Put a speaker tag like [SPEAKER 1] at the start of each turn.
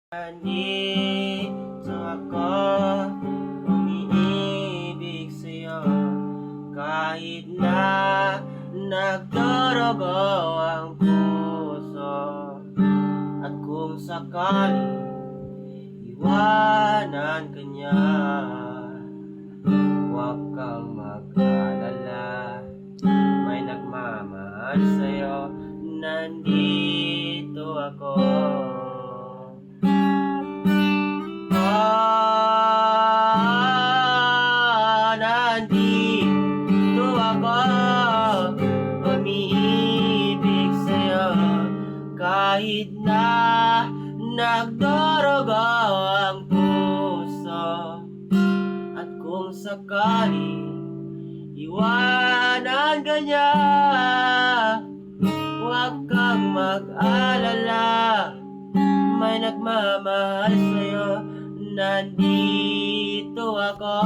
[SPEAKER 1] Nandito ako, umiibig sa'yo, kahit na nagdurugo ang puso. At kung sakali iwanan ka niya, huwag kang mag-alala, may nagmamahal sa'yo. Nandito ako. Nandito ako, umiibig sa'yo, kahit na nagdurugo ang puso. At kung sakali iwanan ka niya, huwag kang mag-alala, may nagmamahal sa'yo. Nandito ako.